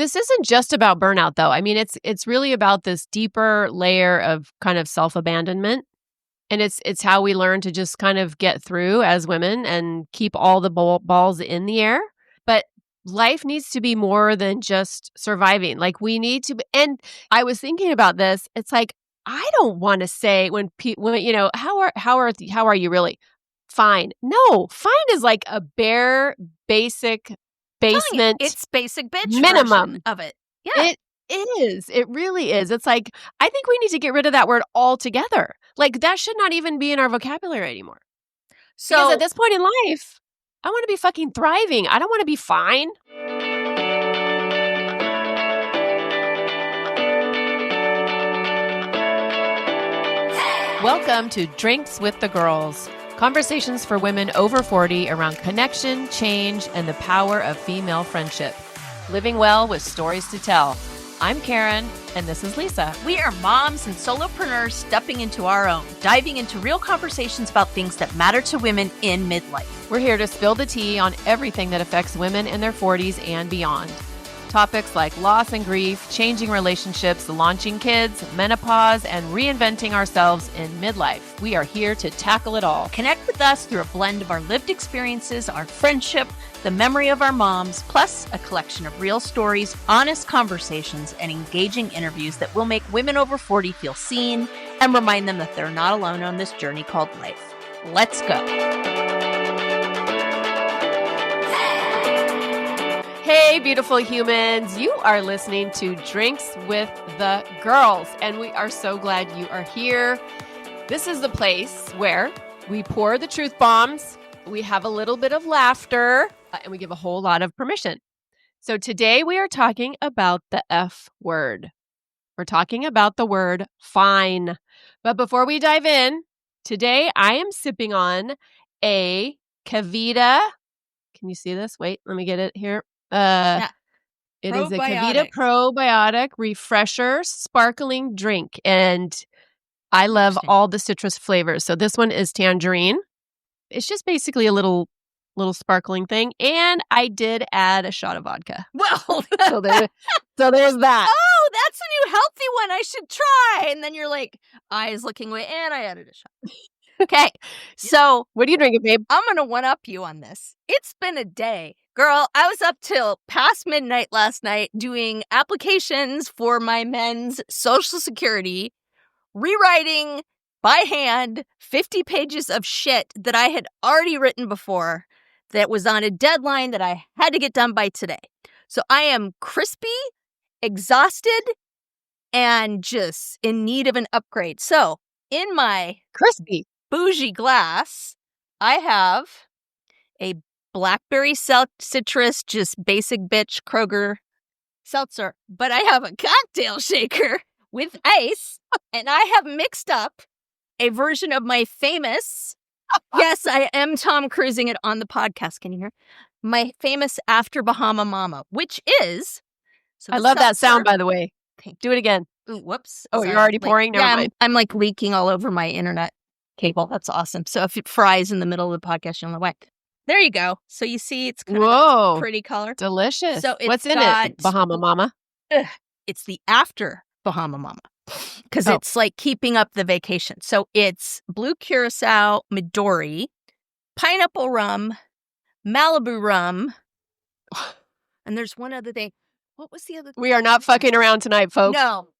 This isn't just about burnout, though. I mean, it's really about this deeper layer of kind of self-abandonment. And it's how we learn to just kind of get through as women and keep all the balls in the air. But life needs to be more than just surviving. Like we need to, and I was thinking about this. It's like, I don't want to say when how are you really? Fine. No, fine is like a bare basic basement. It's basic bitch minimum version of it. Yeah. It is. It really is. It's like, I think we need to get rid of that word altogether. Like that should not even be in our vocabulary anymore. So because at this point in life, I want to be fucking thriving. I don't want to be fine. Welcome to Drinks with the Girls. Conversations for women over 40 around connection, change, and the power of female friendship. Living well with stories to tell. I'm Karen, and this is Lisa. We are moms and solopreneurs stepping into our own, diving into real conversations about things that matter to women in midlife. We're here to spill the tea on everything that affects women in their 40s and beyond. Topics like loss and grief, changing relationships, launching kids, menopause, and reinventing ourselves in midlife. We are here to tackle it all. Connect with us through a blend of our lived experiences, our friendship, the memory of our moms, plus a collection of real stories, honest conversations, and engaging interviews that will make women over 40 feel seen and remind them that they're not alone on this journey called life. Let's go. Hey, beautiful humans. You are listening to Drinks with the Girls, and we are so glad you are here. This is the place where we pour the truth bombs, we have a little bit of laughter, and we give a whole lot of permission. So today we are talking about the F word. We're talking about the word fine. But before we dive in, today I am sipping on a Kavita. Can you see this? Wait, let me get it here. It is a Kavita probiotic refresher sparkling drink, and I love all the citrus flavors. So this one is tangerine. It's just basically a little sparkling thing, and I did add a shot of vodka. Well, so there's that. Oh, that's a new healthy one. I should try. And then you're like, eyes looking away, and I added a shot. Okay, so what are you drinking, babe? I'm going to one-up you on this. It's been a day. Girl, I was up till past midnight last night doing applications for my men's Social Security, rewriting by hand 50 pages of shit that I had already written before that was on a deadline that I had to get done by today. So I am crispy, exhausted, and just in need of an upgrade. So in my crispy bougie glass, I have a blackberry citrus, just basic bitch Kroger seltzer. But I have a cocktail shaker with ice, and I have mixed up a version of my famous, yes, I am Tom Cruising it on the podcast, can you hear? My famous After Bahama Mama, which is... I love that sound, by the way. Do it again. Ooh, whoops. Oh, you're already pouring? Never mind. I'm like leaking all over my internet cable. That's awesome. So if it fries in the middle of the podcast, you'll know why. There you go. So you see it's kind of a pretty color. Delicious. So what's in it, Bahama Mama? It's the After Bahama Mama because it's like keeping up the vacation. So it's blue curacao, Midori, pineapple rum, Malibu rum, and there's one other thing. What was the other thing? We are not fucking around tonight, folks.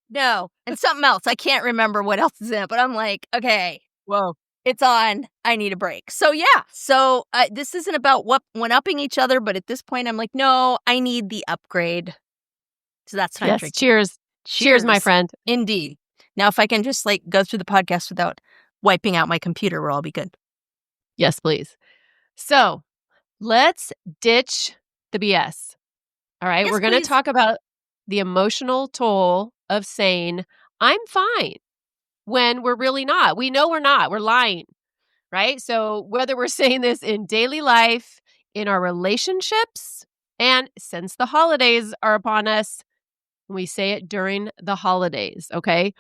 No. And something else. I can't remember what else is in it, but I'm like, okay. Whoa. It's on. I need a break. So yeah. So this isn't about one-upping each other, but at this point I'm like, no, I need the upgrade. So that's what I'm drinking. Cheers, my friend. Indeed. Now, if I can just like go through the podcast without wiping out my computer, we'll all be good. Yes, please. So let's ditch the BS. All right. Yes, we're going to talk about the emotional toll of saying, I'm fine, when we're really not. We know we're not. We're lying, right? So whether we're saying this in daily life, in our relationships, and since the holidays are upon us, we say it during the holidays, okay?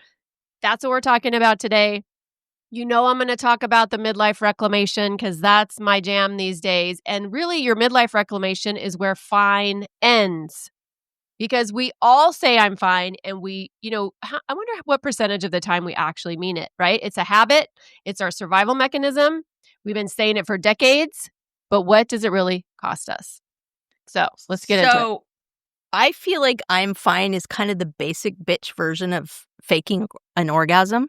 That's what we're talking about today. You know I'm going to talk about the midlife reclamation because that's my jam these days. And really, your midlife reclamation is where fine ends. because we all say I'm fine, and I wonder what percentage of the time we actually mean it, right? It's a habit. It's our survival mechanism. We've been saying it for decades, but what does it really cost us? So let's get into it. So I feel like I'm fine is kind of the basic bitch version of faking an orgasm,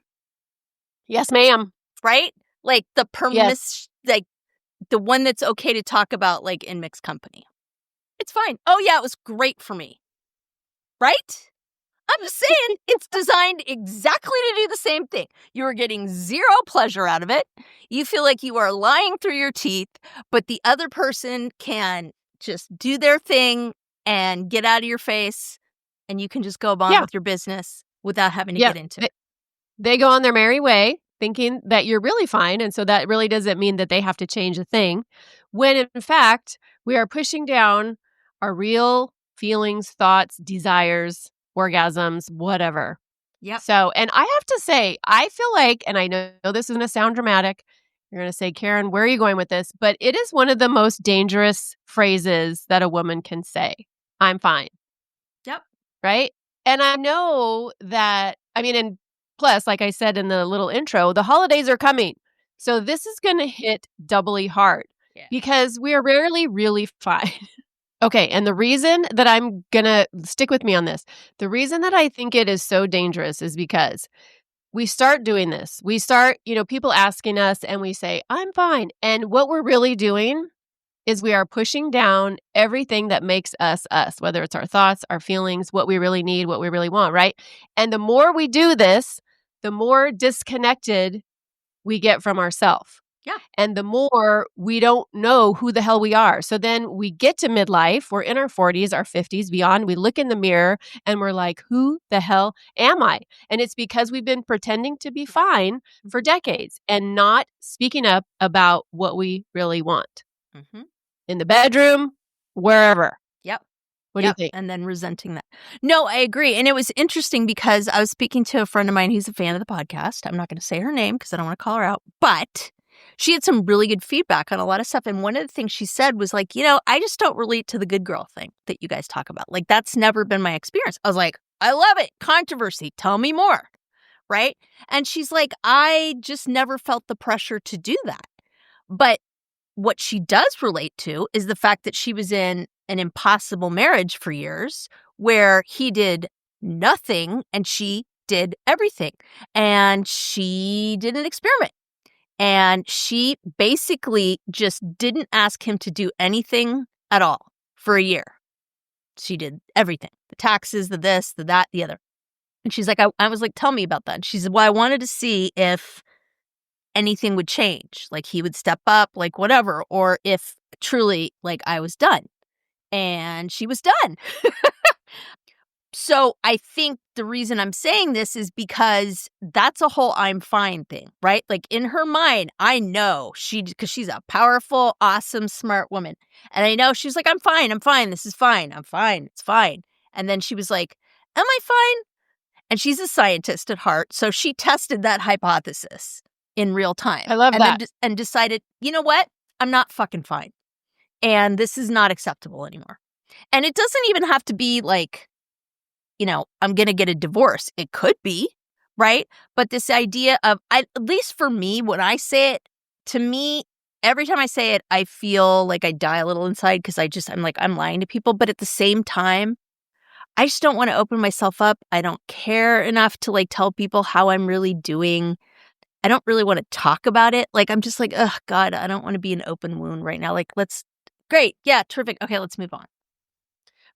Yes, ma'am. right? Like Yes. like the one that's okay to talk about like in mixed company. It's fine. Oh yeah, it was great for me. Right? I'm just saying it's designed exactly to do the same thing. You are getting zero pleasure out of it. You feel like you are lying through your teeth, but the other person can just do their thing and get out of your face, and you can just go on Yeah. with your business without having to Yeah. get into it. They go on their merry way thinking that you're really fine. And so that really doesn't mean that they have to change a thing. When in fact, we are pushing down our real feelings, thoughts, desires, orgasms, whatever. Yep. So, and I have to say, I feel like, and I know this is going to sound dramatic. You're going to say, Karen, where are you going with this? But it is one of the most dangerous phrases that a woman can say. I'm fine. Yep. Right? And I know that, and plus, like I said in the little intro, the holidays are coming. So this is going to hit doubly hard because we are rarely really fine. Okay, and the reason that I'm going to stick with me on this, the reason that I think it is so dangerous is because we start doing this. We start, people asking us and we say, I'm fine. And what we're really doing is we are pushing down everything that makes us us, whether it's our thoughts, our feelings, what we really need, what we really want, right? And the more we do this, the more disconnected we get from ourselves. Yeah. And the more we don't know who the hell we are. So then we get to midlife, we're in our 40s, our 50s, beyond. We look in the mirror and we're like, who the hell am I? And it's because we've been pretending to be fine for decades and not speaking up about what we really want. Mm-hmm. In the bedroom, wherever. Yep. What do you think? And then resenting that. No, I agree. And it was interesting because I was speaking to a friend of mine who's a fan of the podcast. I'm not going to say her name because I don't want to call her out, but she had some really good feedback on a lot of stuff. And one of the things she said was like, I just don't relate to the good girl thing that you guys talk about. Like, that's never been my experience. I was like, I love it. Controversy. Tell me more. Right. And she's like, I just never felt the pressure to do that. But what she does relate to is the fact that she was in an impossible marriage for years where he did nothing and she did everything. And she did an experiment. And she basically just didn't ask him to do anything at all for a year. She did everything. The taxes, the this, the that, the other. And she's like, I was like, tell me about that. And she said, well, I wanted to see if anything would change, like he would step up, like whatever, or if truly like I was done. And she was done. So I think the reason I'm saying this is because that's a whole I'm fine thing, right? Like in her mind, I know because she's a powerful, awesome, smart woman. And I know she's like, I'm fine. This is fine. I'm fine. It's fine. And then she was like, am I fine? And she's a scientist at heart. So she tested that hypothesis in real time. I love that. And decided, you know what? I'm not fucking fine. And this is not acceptable anymore. And it doesn't even have to be like, I'm going to get a divorce. It could be, right? But this idea of, at least for me, when I say it, to me, every time I say it, I feel like I die a little inside because I'm like, I'm lying to people. But at the same time, I just don't want to open myself up. I don't care enough to like tell people how I'm really doing. I don't really want to talk about it. Like, I'm just like, oh God, I don't want to be an open wound right now. Like, great. Yeah, terrific. Okay, let's move on.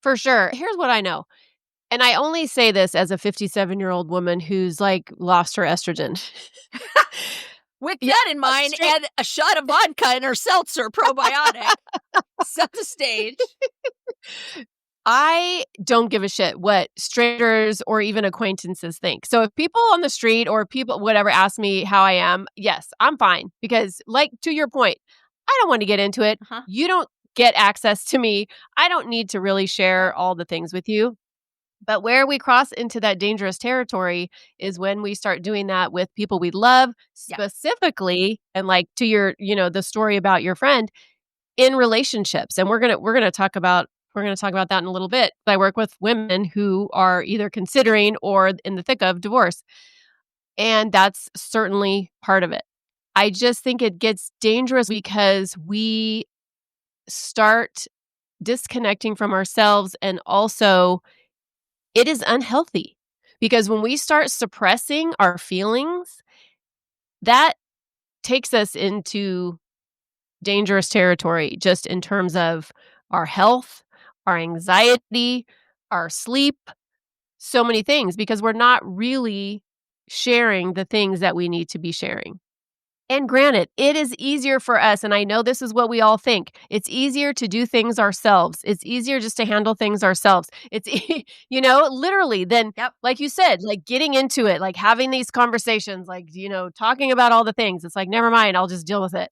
For sure. Here's what I know. And I only say this as a 57-year-old woman who's like lost her estrogen. With that in mind, and a shot of vodka in her seltzer probiotic. Set the stage. I don't give a shit what strangers or even acquaintances think. So if people on the street or people, whatever, ask me how I am, yes, I'm fine. Because like to your point, I don't want to get into it. Uh-huh. You don't get access to me. I don't need to really share all the things with you. But where we cross into that dangerous territory is when we start doing that with people we love, specifically, and like to your, the story about your friend, in relationships. And we're gonna talk about We're going to talk about that in a little bit. I work with women who are either considering or in the thick of divorce. And that's certainly part of it. I just think it gets dangerous because we start disconnecting from ourselves, and also it is unhealthy because when we start suppressing our feelings, that takes us into dangerous territory just in terms of our health, our anxiety, our sleep, so many things, because we're not really sharing the things that we need to be sharing. And granted, it is easier for us, and I know this is what we all think. It's easier to do things ourselves. It's easier just to handle things ourselves. It's, literally then, Yep. like you said, like getting into it, like having these conversations, like, talking about all the things. It's like, never mind, I'll just deal with it.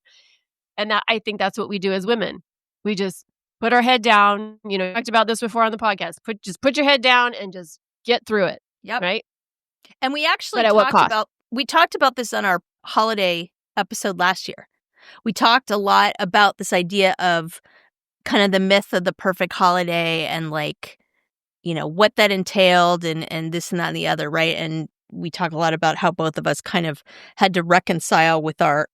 And I think that's what we do as women. We just put our head down. We talked about this before on the podcast. Put your head down and just get through it. Yep. Right. And we actually But at what cost? talked about this on our holiday episode last year. We talked a lot about this idea of kind of the myth of the perfect holiday and like, what that entailed and this and that and the other, right? And we talk a lot about how both of us kind of had to reconcile with our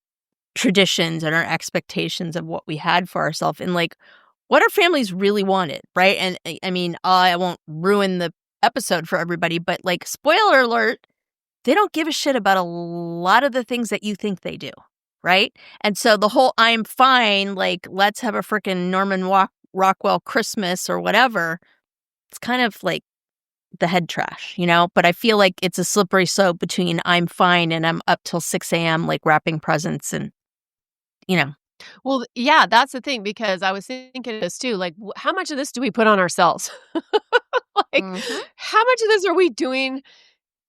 traditions and our expectations of what we had for ourselves and like what our families really wanted, right? And I mean, I won't ruin the episode for everybody, but like, spoiler alert, they don't give a shit about a lot of the things that you think they do, right? And so the whole I'm fine, like, let's have a freaking Norman Rockwell Christmas or whatever, it's kind of like the head trash, But I feel like it's a slippery slope between I'm fine and I'm up till 6 a.m. like wrapping presents and, Well, yeah, that's the thing, because I was thinking of this too. Like, how much of this do we put on ourselves? Like, how much of this are we doing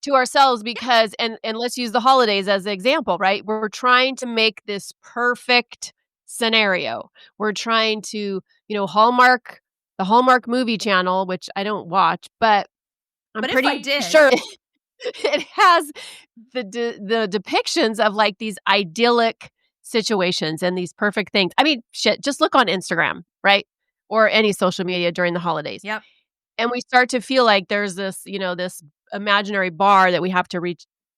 to ourselves? Because, and let's use the holidays as an example, right? We're trying to make this perfect scenario. We're trying to, the Hallmark movie channel, which I don't watch, but I'm But if I pretty did. sure it has the depictions of like these idyllic situations and these perfect things. I mean, shit, just look on Instagram, right? Or any social media during the holidays. Yep. And we start to feel like there's this, this imaginary bar that we have to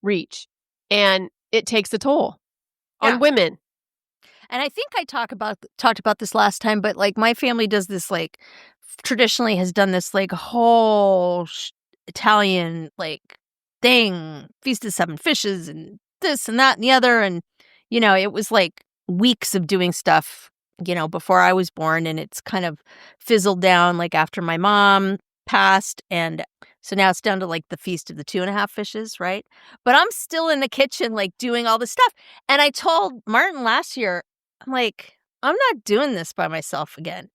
reach. And it takes a toll on women. And I think I talked about this last time, but like my family does this, like traditionally has done this like whole Italian like thing, Feast of Seven Fishes and this and that and the other. And, it was like weeks of doing stuff, before I was born. And it's kind of fizzled down like after my mom passed. And so now it's down to like the Feast of the 2.5 Fishes, right? But I'm still in the kitchen, like doing all this stuff. And I told Martin last year, I'm like, I'm not doing this by myself again,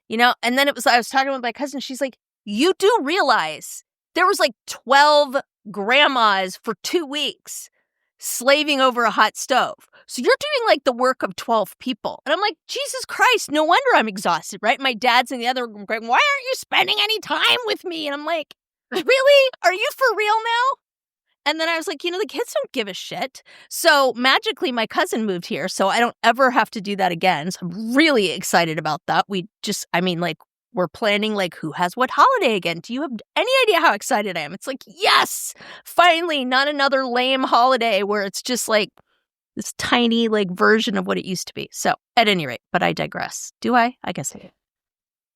And then I was talking with my cousin. She's like, you do realize there was like 12 grandmas for 2 weeks slaving over a hot stove. So you're doing like the work of 12 people. And I'm like, Jesus Christ, no wonder I'm exhausted, right? My dad's in the other room going, why aren't you spending any time with me? And I'm like, really? Are you for real now? And then I was like, the kids don't give a shit. So magically, my cousin moved here, so I don't ever have to do that again. So I'm really excited about that. We're planning, like, who has what holiday again? Do you have any idea how excited I am? It's like, yes, finally, not another lame holiday where it's just like this tiny, like, version of what it used to be. So at any rate, but I digress. Do I? I guess I do.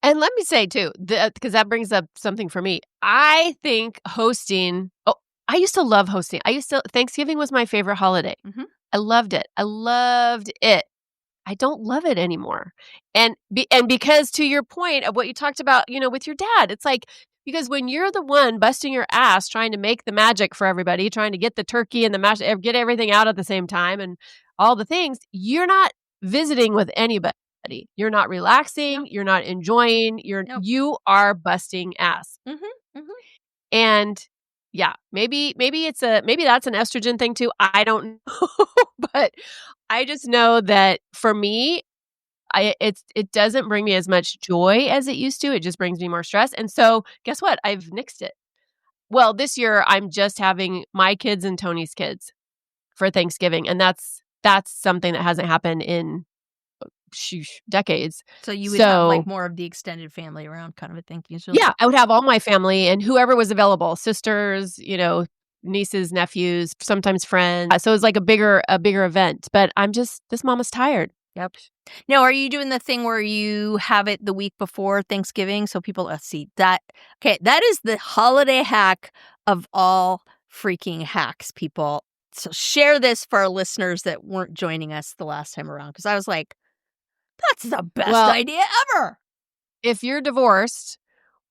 And let me say, too, because that brings up something for me. I think hosting... I used to love hosting. Thanksgiving was my favorite holiday. Mm-hmm. I loved it. I don't love it anymore. And because to your point of what you talked about, with your dad, it's like, because when you're the one busting your ass trying to make the magic for everybody, trying to get the turkey and the mash, get everything out at the same time and all the things, you're not visiting with anybody. You're not relaxing. No. You're not enjoying. You are busting ass. Mm-hmm. Mm-hmm. And yeah, maybe that's an estrogen thing too. I don't know, but I just know that for me, it doesn't bring me as much joy as it used to. It just brings me more stress. And so, guess what? I've nixed it. Well, this year I'm just having my kids and Tony's kids for Thanksgiving, and that's something that hasn't happened in decades. So you would have like more of the extended family around kind of a thing usually? Yeah, I would have all my family and whoever was available, sisters, nieces, nephews, sometimes friends. So it was like a bigger event. But this mom is tired. Yep. Now, are you doing the thing where you have it the week before Thanksgiving? So people see that. Okay, that is the holiday hack of all freaking hacks, people. So share this for our listeners that weren't joining us the last time around. Because I was like, that's the best idea ever. If you're divorced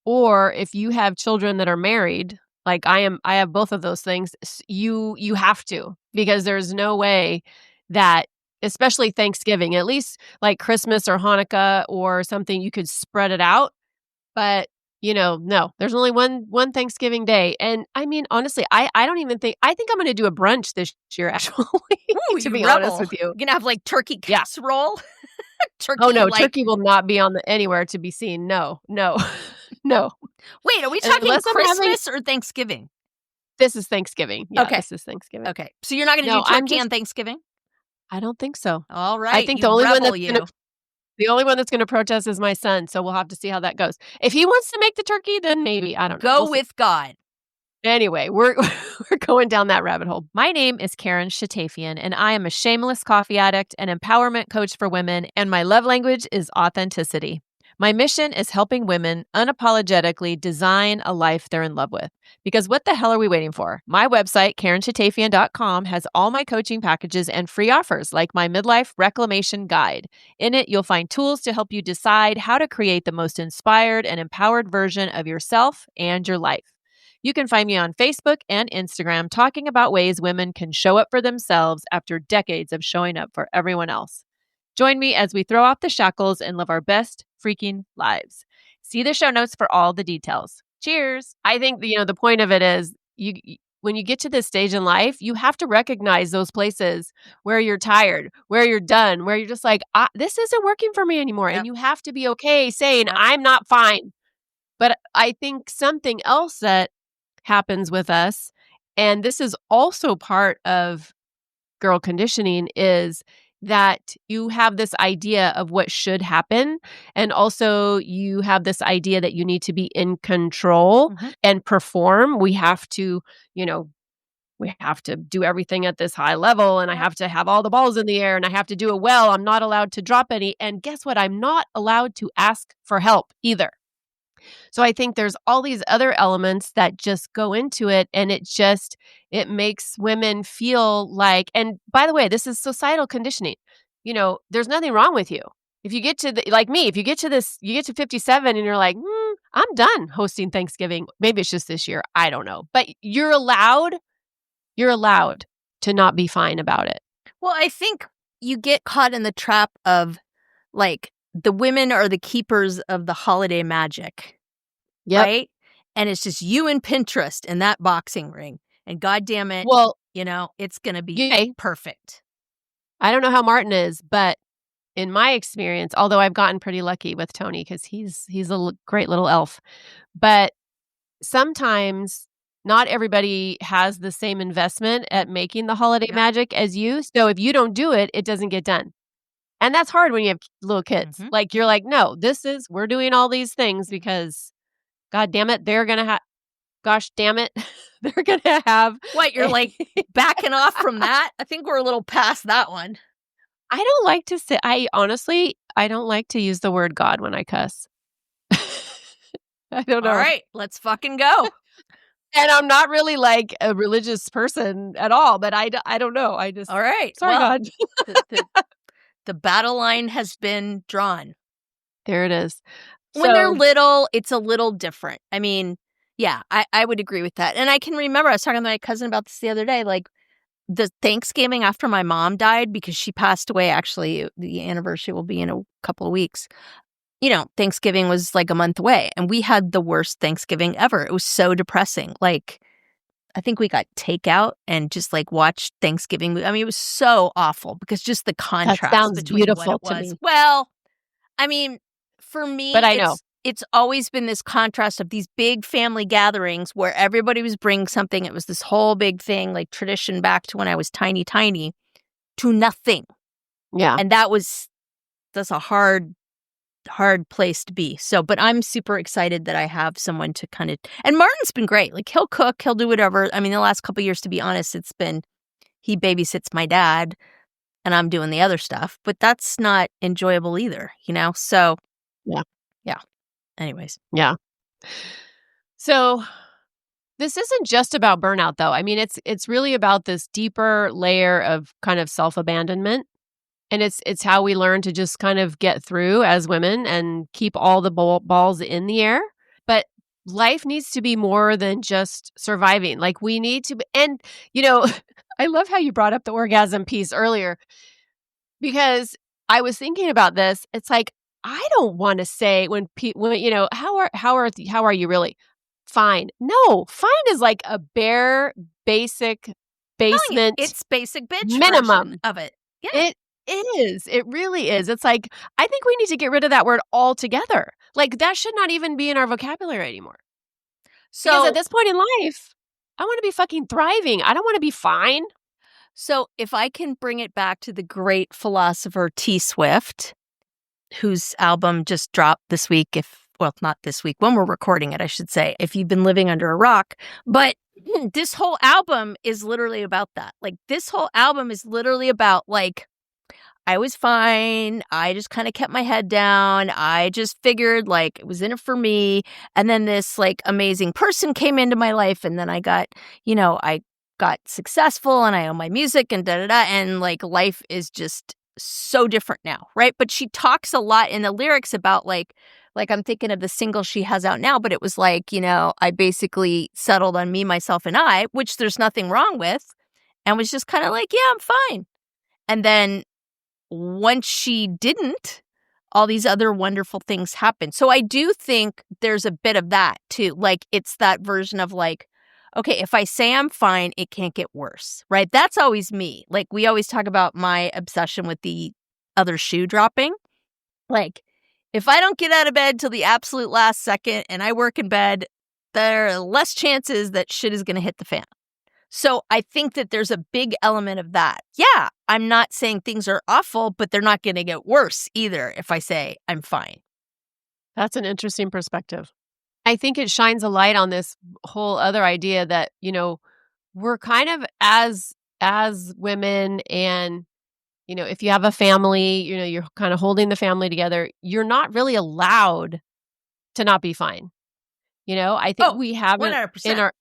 or if you have children that are married, like I have both of those things, you have to, because there's no way that, especially Thanksgiving, at least like Christmas or Hanukkah or something, you could spread it out. But, no, there's only one Thanksgiving day. And I mean, honestly, I don't even think, I think I'm going to do a brunch this year, actually, Ooh, to be rebel. honest with you. You're going to have like turkey casserole? Turkey, oh, no, turkey will not be anywhere to be seen. No. No. Wait, are we talking Christmas or Thanksgiving? This is Thanksgiving. Yeah, okay. This is Thanksgiving. Okay. So you're not going to do turkey on Thanksgiving? I don't think so. All right. I think the only one that's going to protest is my son. So we'll have to see how that goes. If he wants to make the turkey, then maybe. I don't know. Go with God. Anyway, we're going down that rabbit hole. My name is Karen Shatafian, and I am a shameless coffee addict and empowerment coach for women, and my love language is authenticity. My mission is helping women unapologetically design a life they're in love with. Because what the hell are we waiting for? My website, KarenShatafian.com, has all my coaching packages and free offers, like my midlife reclamation guide. In it, you'll find tools to help you decide how to create the most inspired and empowered version of yourself and your life. You can find me on Facebook and Instagram talking about ways women can show up for themselves after decades of showing up for everyone else. Join me as we throw off the shackles and live our best freaking lives. See the show notes for all the details. Cheers. I think the point of it is when you get to this stage in life, you have to recognize those places where you're tired, where you're done, where you're just like, this isn't working for me anymore. Yep. And you have to be okay saying, I'm not fine. But I think something else that happens with us, and this is also part of girl conditioning, is that you have this idea of what should happen. And also you have this idea that you need to be in control and perform. We have to do everything at this high level, and I have to have all the balls in the air, and I have to do it well. I'm not allowed to drop any. And guess what? I'm not allowed to ask for help either. So I think there's all these other elements that just go into it, and it makes women feel like, and by the way, this is societal conditioning. There's nothing wrong with you. If you get to like me, if you get to 57 and you're like, I'm done hosting Thanksgiving. Maybe it's just this year. I don't know. But you're allowed to not be fine about it. Well, I think you get caught in the trap of like, the women are the keepers of the holiday magic, right? And it's just you and Pinterest in that boxing ring. And God damn it, it's going to be perfect. I don't know how Martin is, but in my experience, although I've gotten pretty lucky with Tony because he's a great little elf, but sometimes not everybody has the same investment at making the holiday magic as you. So if you don't do it, it doesn't get done. And that's hard when you have little kids. Like, you're like, no, we're doing all these things because, God damn it, they're going to have, gosh damn it, they're going to have. What, you're like backing off from that? I think we're a little past that one. I don't like to say, I don't like to use the word God when I cuss. I don't know. All right, let's fucking go. And I'm not really like a religious person at all, but I don't know. All right. Sorry, God. The battle line has been drawn. There it is. When they're little, it's a little different. I mean, yeah, I would agree with that. And I can remember I was talking to my cousin about this the other day, like the Thanksgiving after my mom died, because she passed away. Actually, the anniversary will be in a couple of weeks. Thanksgiving was like a month away, and we had the worst Thanksgiving ever. It was so depressing. Like, I think we got takeout and just like watched Thanksgiving. I mean, it was so awful because just the contrast. That sounds between beautiful what it to was. me. Well, I mean, for me, but I know it's always been this contrast of these big family gatherings where everybody was bringing something. It was this whole big thing, like tradition back to when I was tiny, to nothing. Yeah. And that was that's a hard place to be. So, but I'm super excited that I have someone to kind of, and Martin's been great. Like he'll cook, he'll do whatever. I mean, the last couple of years, to be honest, it's been, he babysits my dad and I'm doing the other stuff, but that's not enjoyable either, So, Yeah. yeah. Anyways. Yeah. So this isn't just about burnout though. I mean, it's really about this deeper layer of kind of self-abandonment. And it's how we learn to just kind of get through as women and keep all the balls in the air. But life needs to be more than just surviving. Like we need to be, and I love how you brought up the orgasm piece earlier because I was thinking about this. It's like I don't want to say when how are you really? Fine. No, fine is like a bare basic basement It's basic bitch minimum version of it. Yeah. It is. It really is. It's like, I think we need to get rid of that word altogether. Like, that should not even be in our vocabulary anymore. So because at this point in life, I want to be fucking thriving. I don't want to be fine. So if I can bring it back to the great philosopher T. Swift, whose album just dropped this week, not this week, when we're recording it, I should say, if you've been living under a rock. But this whole album is literally about that. Like, this whole album is literally about, like, I was fine. I just kind of kept my head down. I just figured, like, it was in it for me. And then this, like, amazing person came into my life. And then I got successful and I own my music and da-da-da. And, like, life is just so different now, right? But she talks a lot in the lyrics about, like I'm thinking of the single she has out now, but it was like, I basically settled on me, myself, and I, which there's nothing wrong with, and was just kind of like, yeah, I'm fine. And then once she didn't, all these other wonderful things happened. So I do think there's a bit of that too. Like, it's that version of like, okay, if I say I'm fine, it can't get worse, right? That's always me. Like, we always talk about my obsession with the other shoe dropping. Like, if I don't get out of bed till the absolute last second and I work in bed, there are less chances that shit is going to hit the fan. So I think that there's a big element of that. Yeah, I'm not saying things are awful, but they're not going to get worse either if I say I'm fine. That's an interesting perspective. I think it shines a light on this whole other idea that, we're kind of as women and, if you have a family, you're kind of holding the family together, you're not really allowed to not be fine. I think we have 100%.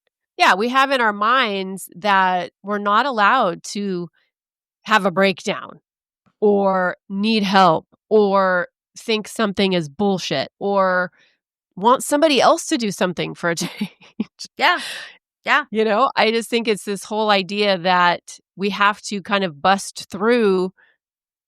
we have in our minds that we're not allowed to have a breakdown or need help or think something is bullshit or want somebody else to do something for a change. Yeah. Yeah. I just think it's this whole idea that we have to kind of bust through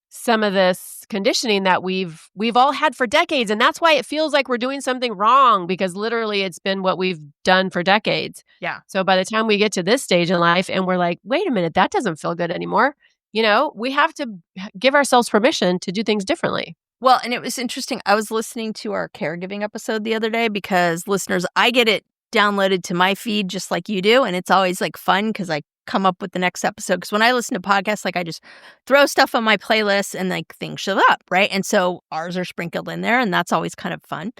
some of this conditioning that we've all had for decades. And that's why it feels like we're doing something wrong, because literally it's been what we've done for decades. Yeah. So by the time we get to this stage in life and we're like, wait a minute, that doesn't feel good anymore. We have to give ourselves permission to do things differently. Well, and it was interesting. I was listening to our caregiving episode the other day because, listeners, I get it downloaded to my feed just like you do. And it's always like fun because I come up with the next episode. Because when I listen to podcasts, like I just throw stuff on my playlist and like things show up, right? And so ours are sprinkled in there and that's always kind of fun.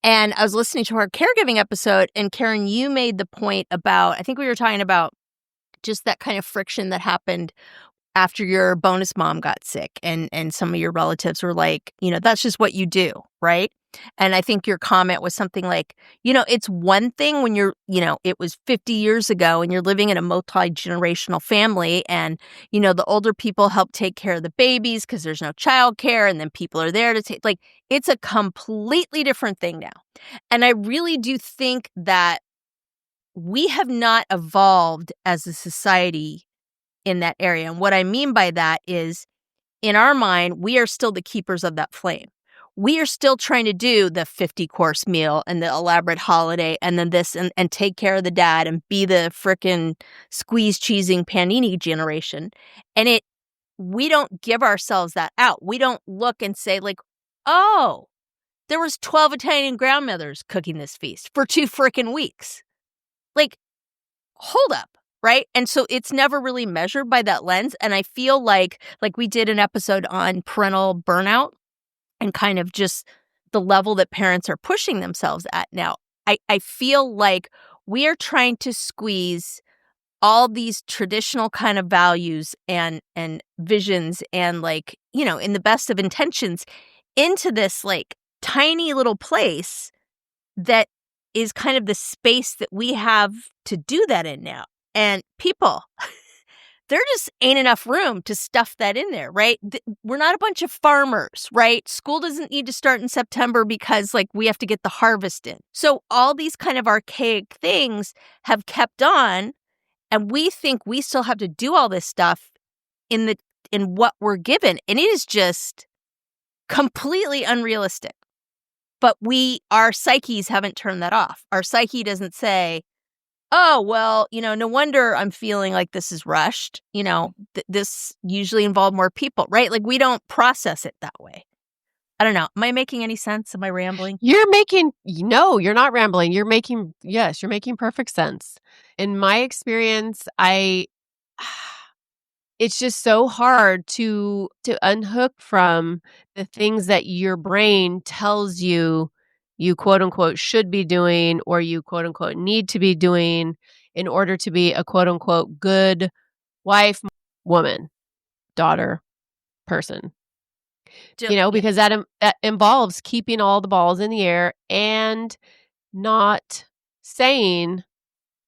And I was listening to our caregiving episode and Karen, you made the point about, I think we were talking about just that kind of friction that happened after your bonus mom got sick and some of your relatives were like, that's just what you do, right? And I think your comment was something like, it's one thing when you're, it was 50 years ago and you're living in a multi-generational family and, the older people help take care of the babies because there's no childcare and then people are there to take, like, it's a completely different thing now. And I really do think that we have not evolved as a society in that area. And what I mean by that is, in our mind, we are still the keepers of that flame. We are still trying to do the 50-course meal and the elaborate holiday and then this and take care of the dad and be the frickin' squeeze-cheesing panini generation. And we don't give ourselves that out. We don't look and say like, oh, there was 12 Italian grandmothers cooking this feast for 2 frickin' weeks. Like, hold up. Right. And so it's never really measured by that lens. And I feel like we did an episode on parental burnout. and kind of just the level that parents are pushing themselves at now. I feel like we are trying to squeeze all these traditional kind of values and visions and like, you know, in the best of intentions into this like tiny little place that is kind of the space that we have to do that in now. And people, there just ain't enough room to stuff that in there, right? We're not a bunch of farmers, right? School doesn't need to start in September because like we have to get the harvest in. So all these kind of archaic things have kept on, and we think we still have to do all this stuff in what we're given. And it is just completely unrealistic. But our psyches haven't turned that off. Our psyche doesn't say, oh, well, you know, no wonder I'm feeling like this is rushed. You know, this usually involved more people, right? Like we don't process it that way. I don't know. Am I making any sense? Am I rambling? No, you're not rambling. You're making perfect sense. In my experience, it's just so hard to unhook from the things that your brain tells you quote unquote should be doing, or you quote unquote need to be doing in order to be a quote unquote good wife, woman, daughter, person. Because that involves keeping all the balls in the air and not saying,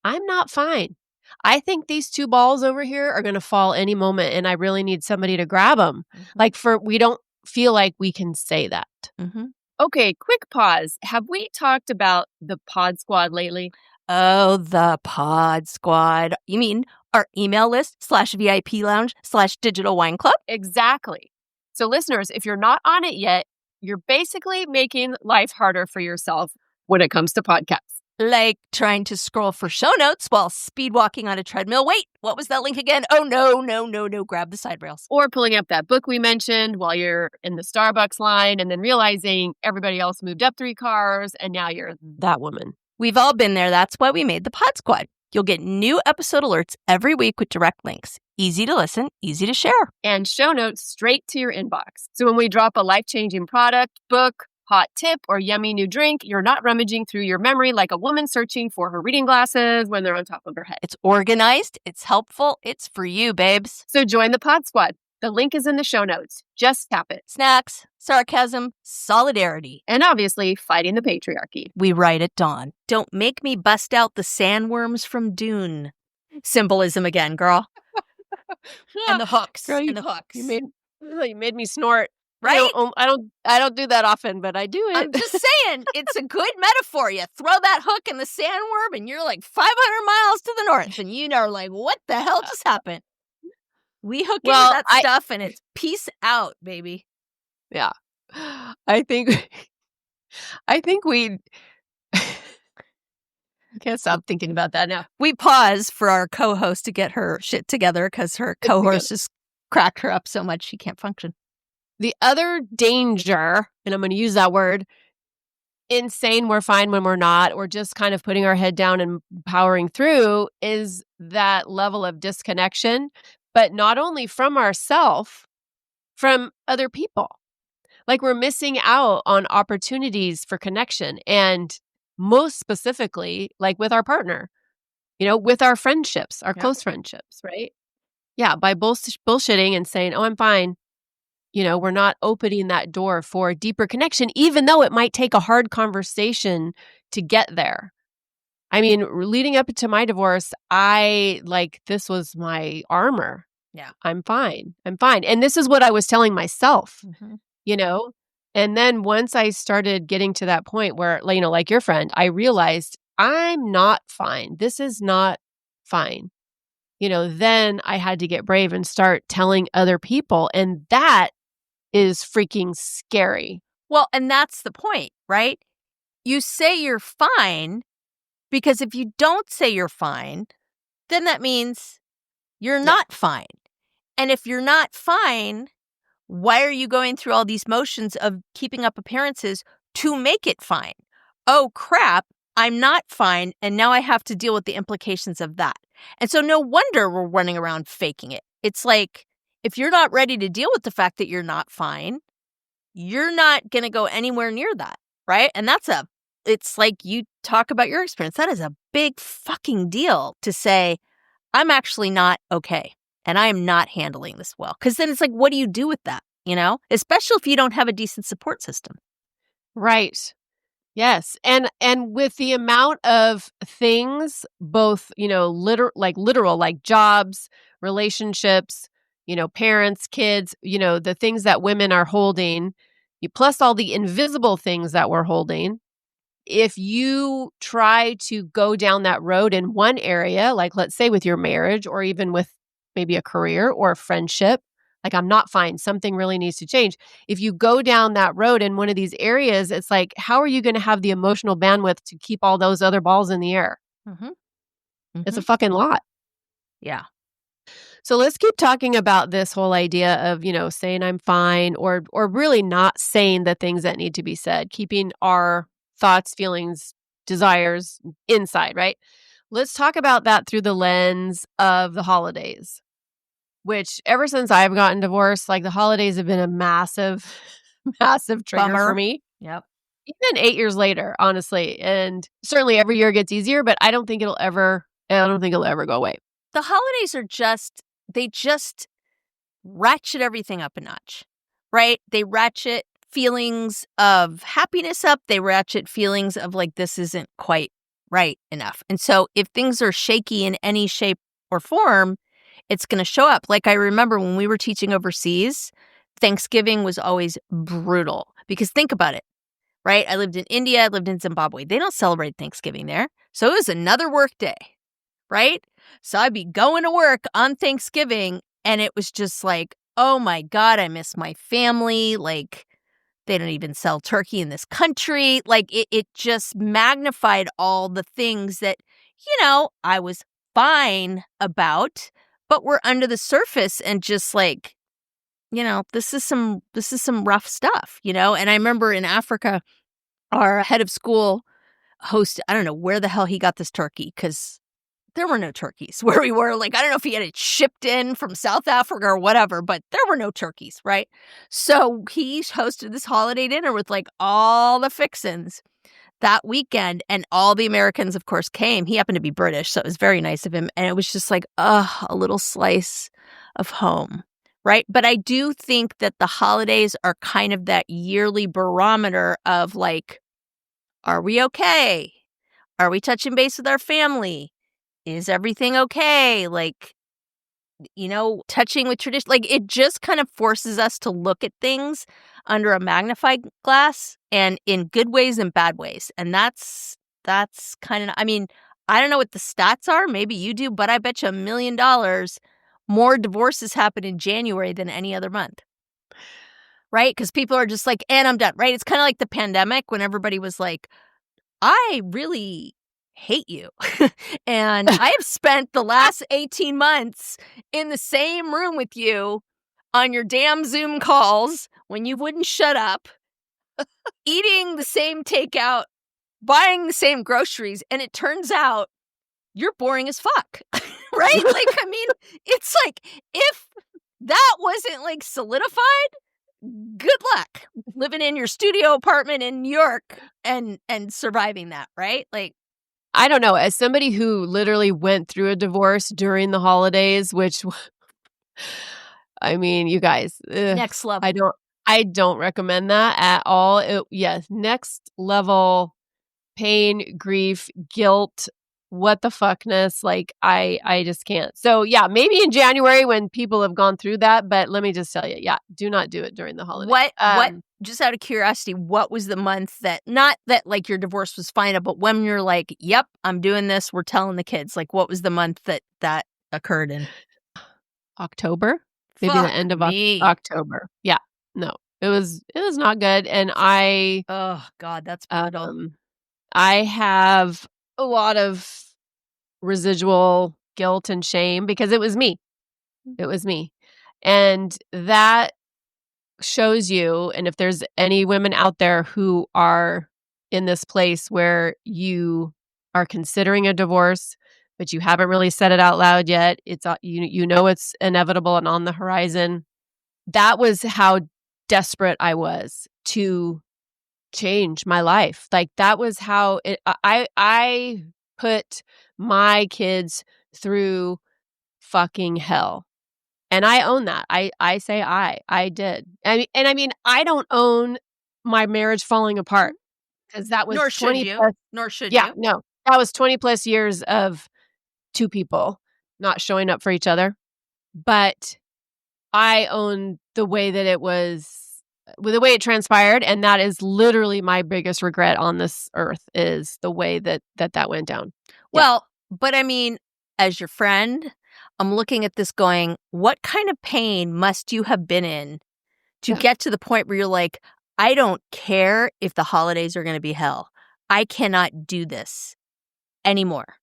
I'm not fine. I think these two balls over here are going to fall any moment and I really need somebody to grab them. Mm-hmm. We don't feel like we can say that. Mm-hmm. Okay, quick pause. Have we talked about the Pod Squad lately? Oh, the Pod Squad. You mean our email list /VIP lounge /digital wine club? Exactly. So listeners, if you're not on it yet, you're basically making life harder for yourself when it comes to podcasts. Like trying to scroll for show notes while speed walking on a treadmill. Wait, what was that link again? Oh, no. Grab the side rails. Or pulling up that book we mentioned while you're in the Starbucks line and then realizing everybody else moved up 3 cars and now you're that woman. We've all been there. That's why we made the Pod Squad. You'll get new episode alerts every week with direct links. Easy to listen, easy to share. And show notes straight to your inbox. So when we drop a life-changing product, book, hot tip, or yummy new drink, you're not rummaging through your memory like a woman searching for her reading glasses when they're on top of her head. It's organized, it's helpful, it's for you, babes. So join the Pod Squad. The link is in the show notes. Just tap it. Snacks, sarcasm, solidarity. And obviously, fighting the patriarchy. We write at dawn. Don't make me bust out the sandworms from Dune. Symbolism again, girl. And the hooks. Girl, and the hooks. You made me snort. Right? I don't do that often, but I do it. I'm just saying, it's a good metaphor. You throw that hook in the sandworm and you're like 500 miles to the north and you know, like, what the hell just happened? We hook into that stuff and it's peace out, baby. Yeah. I think we can't stop thinking about that now. We pause for our co-host to get her shit together because her co-host just cracked her up so much she can't function. The other danger, and I'm going to use that word, in saying we're fine when we're not, or just kind of putting our head down and powering through, is that level of disconnection, but not only from ourselves, from other people. Like we're missing out on opportunities for connection, and most specifically, like with our partner, with our friendships, our close friendships, right? Yeah, by bullshitting and saying, oh, I'm fine. We're not opening that door for deeper connection, even though it might take a hard conversation to get there. I mean, leading up to my divorce, this was my armor. Yeah. I'm fine. And this is what I was telling myself, And then once I started getting to that point where, like your friend, I realized I'm not fine. This is not fine. Then I had to get brave and start telling other people. And that is freaking scary. Well, and that's the point, right? You say you're fine because if you don't say you're fine, then that means you're not fine. And if you're not fine, why are you going through all these motions of keeping up appearances to make it fine? Oh, crap, I'm not fine, and now I have to deal with the implications of that. And so no wonder we're running around faking it. It's like, if you're not ready to deal with the fact that you're not fine, you're not going to go anywhere near that, right? And it's like you talk about your experience. That is a big fucking deal to say, I'm actually not okay and I am not handling this well. Because then it's like, what do you do with that? Especially if you don't have a decent support system. Right. Yes. And with the amount of things, both, literal, like jobs, relationships, parents, kids, the things that women are holding, plus all the invisible things that we're holding. If you try to go down that road in one area, like let's say with your marriage or even with maybe a career or a friendship, like I'm not fine, something really needs to change. If you go down that road in one of these areas, it's like, how are you going to have the emotional bandwidth to keep all those other balls in the air? Mm-hmm. It's a fucking lot. Yeah. So let's keep talking about this whole idea of, saying I'm fine or really not saying the things that need to be said, keeping our thoughts, feelings, desires inside, right? Let's talk about that through the lens of the holidays, which ever since I've gotten divorced, like the holidays have been a massive, massive trigger Bummer. for me. Yep. Even 8 years later, honestly. And certainly every year gets easier, but I don't think it'll ever go away. The holidays are they just ratchet everything up a notch, right? They ratchet feelings of happiness up. They ratchet feelings of like, this isn't quite right enough. And so if things are shaky in any shape or form, it's going to show up. Like I remember when we were teaching overseas, Thanksgiving was always brutal because think about it, right? I lived in India, I lived in Zimbabwe. They don't celebrate Thanksgiving there. So it was another work day, right? So I'd be going to work on Thanksgiving and it was just like, oh my God, I miss my family. Like they don't even sell turkey in this country. Like it just magnified all the things that, I was fine about, but were under the surface and just like, this is some rough stuff, And I remember in Africa, our head of school hosted, I don't know where the hell he got this turkey because there were no turkeys where we were. Like, I don't know if he had it shipped in from South Africa or whatever, but there were no turkeys, right? So he hosted this holiday dinner with like all the fixins that weekend, and all the Americans, of course, came. He happened to be British, so it was very nice of him. And it was just like, a little slice of home, right? But I do think that the holidays are kind of that yearly barometer of like, are we okay? Are we touching base with our family? Is everything okay? Like, touching with tradition, like it just kind of forces us to look at things under a magnifying glass and in good ways and bad ways. And that's kind of, I mean, I don't know what the stats are. Maybe you do, but I bet you $1 million more divorces happen in January than any other month. Right? Because people are just like, and I'm done, right? It's kind of like the pandemic when everybody was like, I really hate you. And I have spent the last 18 months in the same room with you on your damn Zoom calls when you wouldn't shut up, eating the same takeout, buying the same groceries. And it turns out you're boring as fuck, right? Like, I mean, it's like if that wasn't like solidified, good luck living in your studio apartment in New York and surviving that, right? Like, I don't know. As somebody who literally went through a divorce during the holidays, which, I mean, you guys, next level. I don't recommend that at all. Yes, next level pain, grief, guilt, what the fuckness. Like, I just can't. So yeah, maybe in January when people have gone through that, but let me just tell you, yeah, do not do it during the holidays. What? Just out of curiosity, what was the month that, not that like your divorce was final, but when you're like, yep, I'm doing this, we're telling the kids, like what was the month that occurred in? October? Maybe the end of October. Yeah. No, it was not good. And oh God, that's brutal. I have a lot of residual guilt and shame because it was me. It was me. And that shows you, and if there's any women out there who are in this place where you are considering a divorce, but you haven't really said it out loud yet, it's it's inevitable and on the horizon. That was how desperate I was to change my life. Like that was how I put my kids through fucking hell. And I own that. I say I did. I mean, I don't own my marriage falling apart because that was Nor should 20 you. plus. Nor should Yeah, you. no. That was 20 plus years of two people not showing up for each other. But I own the way that it was, with the way it transpired, and that is literally my biggest regret on this earth is the way that went down. Yeah. Well, but I mean, as your friend, I'm looking at this going, what kind of pain must you have been in to Yeah. get to the point where you're like, I don't care if the holidays are going to be hell. I cannot do this anymore.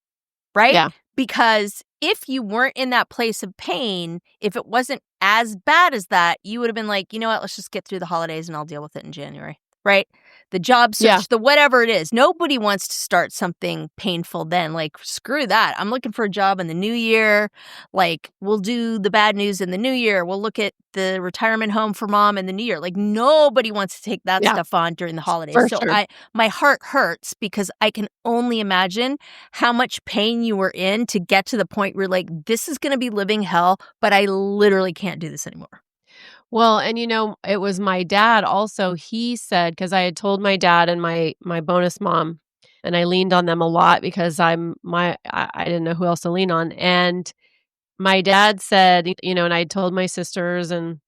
Right? Yeah. Because if you weren't in that place of pain, if it wasn't as bad as that, you would have been like, you know what, let's just get through the holidays and I'll deal with it in January. Right? The job Yeah. search, the whatever it is. Nobody wants to start something painful then. Like, screw that. I'm looking for a job in the new year. Like, we'll do the bad news in the new year. We'll look at the retirement home for mom in the new year. Like, nobody wants to take that Yeah. stuff on during the holidays. For So sure. my heart hurts because I can only imagine how much pain you were in to get to the point where like, this is going to be living hell, but I literally can't do this anymore. Well, and it was my dad also. He said, because I had told my dad and my bonus mom, and I leaned on them a lot because I didn't know who else to lean on. And my dad said, and I told my sisters, and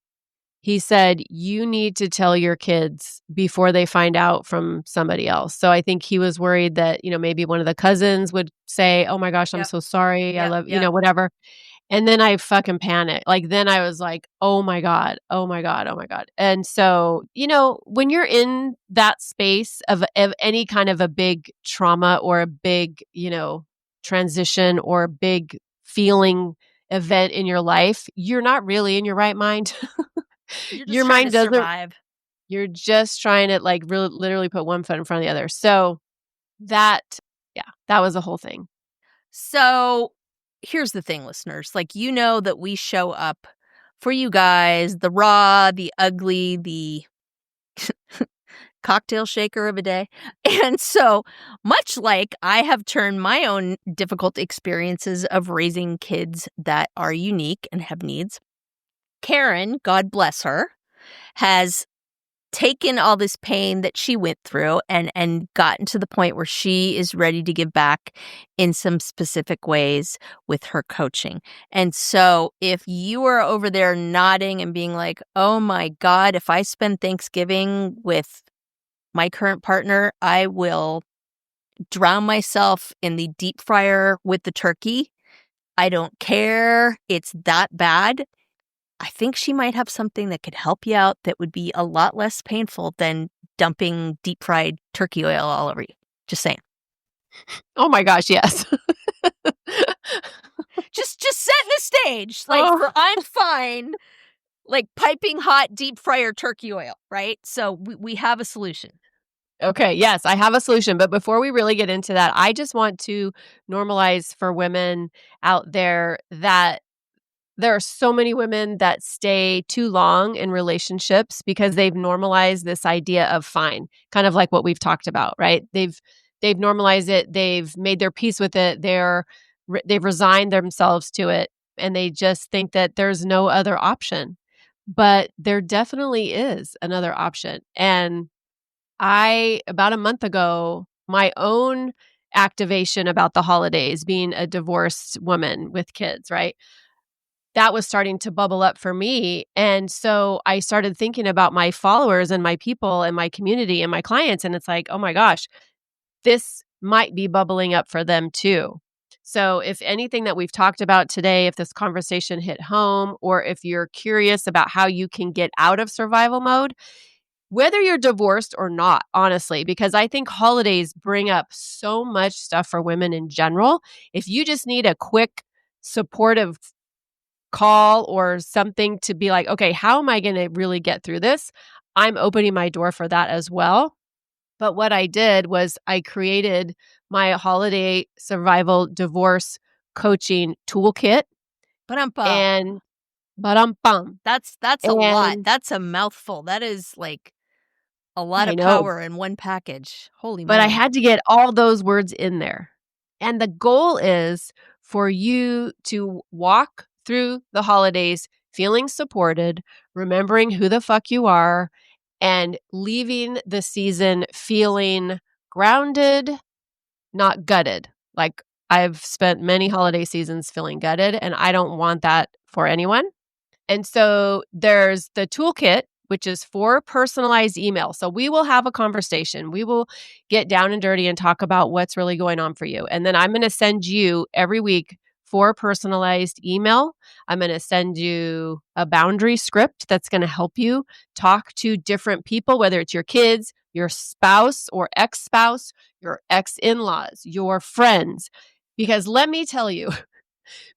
he said, you need to tell your kids before they find out from somebody else. So I think he was worried that, maybe one of the cousins would say, oh my gosh, I'm Yep. so sorry. I Yep. love, Yep. whatever. And then I fucking panicked. Like, then I was like, oh my God, oh my God, oh my God. And so, when you're in that space of any kind of a big trauma or a big, transition or a big feeling event in your life, you're not really in your right mind. You're just Your trying mind to doesn't, survive. you're just trying to like really literally put one foot in front of the other. So that, yeah, that was the whole thing. So here's the thing, listeners. Like, you know that we show up for you guys, the raw, the ugly, the cocktail shaker of a day. And so, much like I have turned my own difficult experiences of raising kids that are unique and have needs, Karen, God bless her, has taken all this pain that she went through and gotten to the point where she is ready to give back in some specific ways with her coaching. And so if you are over there nodding and being like, oh my God, if I spend Thanksgiving with my current partner, I will drown myself in the deep fryer with the turkey. I don't care. It's that bad. I think she might have something that could help you out that would be a lot less painful than dumping deep fried turkey oil all over you. Just saying. Oh my gosh, yes. Just setting the stage. Like, Oh. for I'm fine, like piping hot deep fryer turkey oil, right? So we have a solution. Okay, yes, I have a solution. But before we really get into that, I just want to normalize for women out there that there are so many women that stay too long in relationships because they've normalized this idea of fine, kind of like what we've talked about, right? They've normalized it, they've made their peace with it, they've resigned themselves to it, and they just think that there's no other option. But there definitely is another option. And about a month ago, my own activation about the holidays, being a divorced woman with kids, right? That was starting to bubble up for me. And so I started thinking about my followers and my people and my community and my clients. And it's like, oh my gosh, this might be bubbling up for them too. So if anything that we've talked about today, if this conversation hit home, or if you're curious about how you can get out of survival mode, whether you're divorced or not, honestly, because I think holidays bring up so much stuff for women in general. If you just need a quick, supportive call or something to be like, okay, how am I going to really get through this? I'm opening my door for that as well. But what I did was I created my holiday survival divorce coaching toolkit. But And Ba-dum-bum. That's a lot. And That's a mouthful. That is like a lot I of know, power in one package. Holy but I moly. had to get all those words in there. And the goal is for you to walk through the holidays feeling supported, remembering who the fuck you are, and leaving the season feeling grounded, not gutted. Like I've spent many holiday seasons feeling gutted, and I don't want that for anyone. And so there's the toolkit, which is for personalized email. So we will have a conversation. We will get down and dirty and talk about what's really going on for you. And then I'm going to send you every week 4 personalized email. I'm going to send you a boundary script that's going to help you talk to different people, whether it's your kids, your spouse or ex-spouse, your ex-in-laws, your friends. Because let me tell you,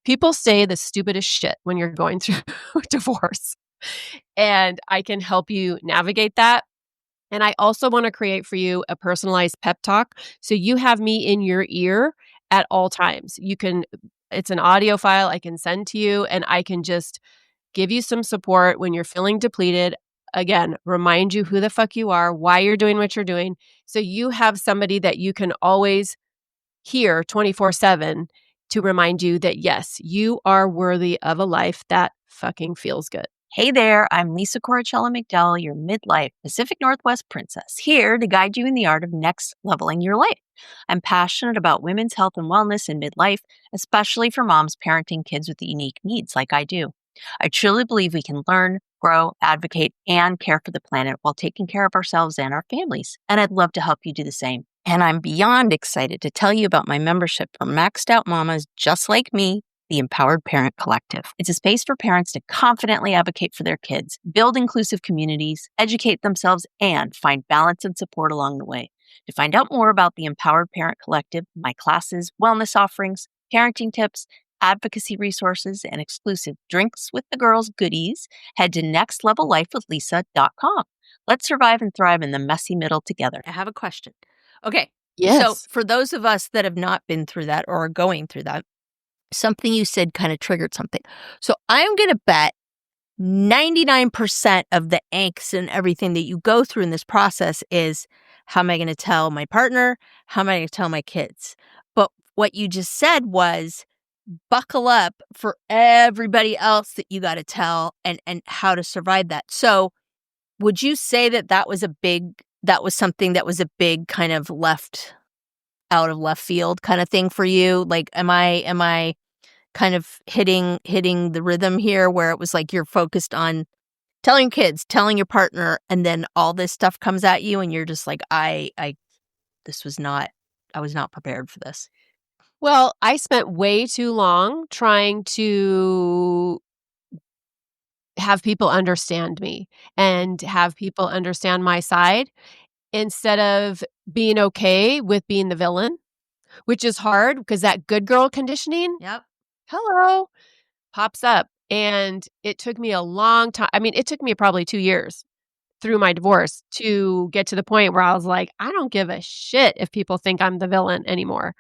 people say the stupidest shit when you're going through divorce. And I can help you navigate that. And I also want to create for you a personalized pep talk. So you have me in your ear at all times. It's an audio file I can send to you, and I can just give you some support when you're feeling depleted. Again, remind you who the fuck you are, why you're doing what you're doing. So you have somebody that you can always hear 24/7 to remind you that yes, you are worthy of a life that fucking feels good. Hey there, I'm Lisa Corachella McDowell, your midlife Pacific Northwest princess, here to guide you in the art of next leveling your life. I'm passionate about women's health and wellness in midlife, especially for moms parenting kids with unique needs like I do. I truly believe we can learn, grow, advocate, and care for the planet while taking care of ourselves and our families. And I'd love to help you do the same. And I'm beyond excited to tell you about my membership for maxed out mamas just like me, the Empowered Parent Collective. It's a space for parents to confidently advocate for their kids, build inclusive communities, educate themselves, and find balance and support along the way. To find out more about the Empowered Parent Collective, my classes, wellness offerings, parenting tips, advocacy resources, and exclusive Drinks with the Girls goodies, head to nextlevellifewithlisa.com. Let's survive and thrive in the messy middle together. I have a question. Okay. So Yes. for those of us that have not been through that or are going through that, something you said kind of triggered something. So I'm going to bet 99% of the angst and everything that you go through in this process is, how am I going to tell my partner? How am I going to tell my kids? But what you just said was, buckle up for everybody else that you got to tell and how to survive that. So would you say that was something that was a big kind of out of left field kind of thing for you? Like, am I kind of hitting the rhythm here where it was like you're focused on telling kids, telling your partner, and then all this stuff comes at you and you're just like, I was not prepared for this. Well, I spent way too long trying to have people understand me and have people understand my side instead of being okay with being the villain, which is hard because that good girl conditioning, Yep. hello, pops up. And it took me a long time. I mean, it took me probably 2 years through my divorce to get to the point where I was like, I don't give a shit if people think I'm the villain anymore.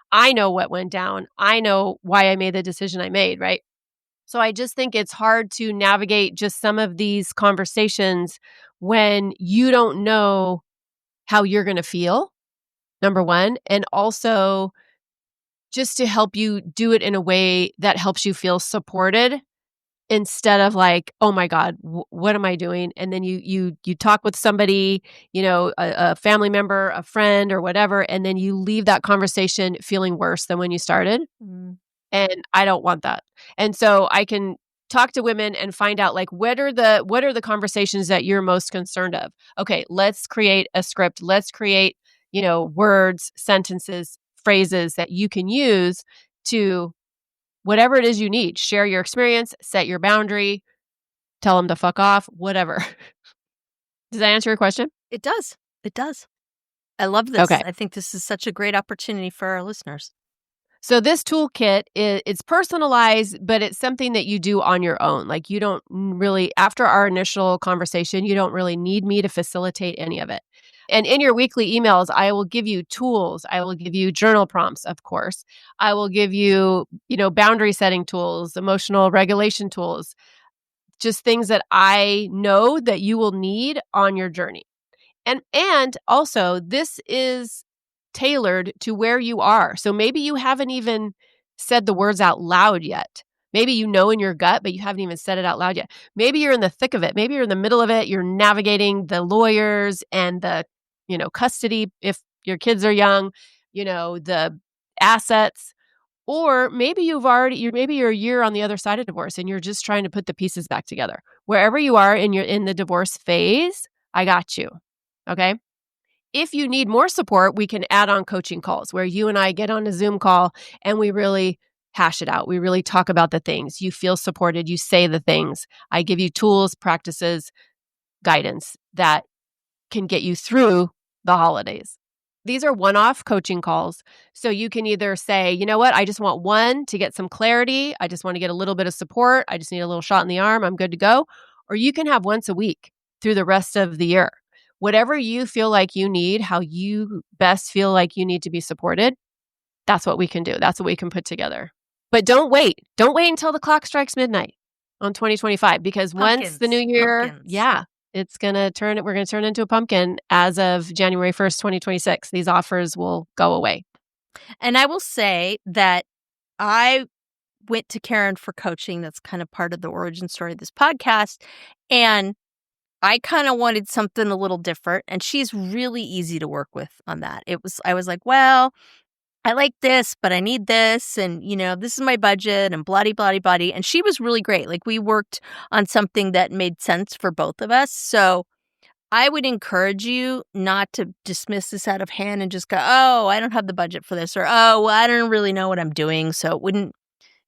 I know what went down. I know why I made the decision I made, right? So I just think it's hard to navigate just some of these conversations when you don't know how you're going to feel, number one, and also just to help you do it in a way that helps you feel supported instead of like, oh my God, what am I doing? And then you talk with somebody, a family member, a friend or whatever, and then you leave that conversation feeling worse than when you started. Mm. And I don't want that. And so I can talk to women and find out like what are the conversations that you're most concerned of. Okay, let's create a script. Let's create, words, sentences, phrases that you can use to whatever it is you need. Share your experience, set your boundary, tell them to fuck off, whatever. Does that answer your question? It does. It does. I love this. Okay. I think this is such a great opportunity for our listeners. So this toolkit it's personalized, but it's something that you do on your own. Like you don't really, after our initial conversation, you don't really need me to facilitate any of it. And in your weekly emails, I will give you tools. I will give you journal prompts, of course. I will give you, boundary setting tools, emotional regulation tools, just things that I know that you will need on your journey. And also, this is tailored to where you are. So maybe you haven't even said the words out loud yet. Maybe you know in your gut, but you haven't even said it out loud yet. Maybe you're in the thick of it. Maybe you're in the middle of it. You're navigating the lawyers and the, custody if your kids are young, the assets. Or maybe maybe you're a year on the other side of divorce and you're just trying to put the pieces back together. Wherever you are in the divorce phase, I got you. Okay. If you need more support, we can add on coaching calls where you and I get on a Zoom call and we really hash it out. We really talk about the things. You feel supported. You say the things. I give you tools, practices, guidance that can get you through the holidays. These are one-off coaching calls. So you can either say, you know what, I just want one to get some clarity. I just want to get a little bit of support. I just need a little shot in the arm. I'm good to go. Or you can have once a week through the rest of the year. Whatever you feel like you need, how you best feel like you need to be supported, that's what we can do. That's what we can put together. But don't wait. Don't wait until the clock strikes midnight on 2025 because once the new year, it's going to we're going to turn into a pumpkin as of January 1st, 2026. These offers will go away. And I will say that I went to Karen for coaching. That's kind of part of the origin story of this podcast. And I kind of wanted something a little different. And she's really easy to work with on that. I was like, well, I like this, but I need this. And, this is my budget and bloody, bloody, bloody. And she was really great. Like we worked on something that made sense for both of us. So I would encourage you not to dismiss this out of hand and just go, oh, I don't have the budget for this. Or, oh, well, I don't really know what I'm doing. So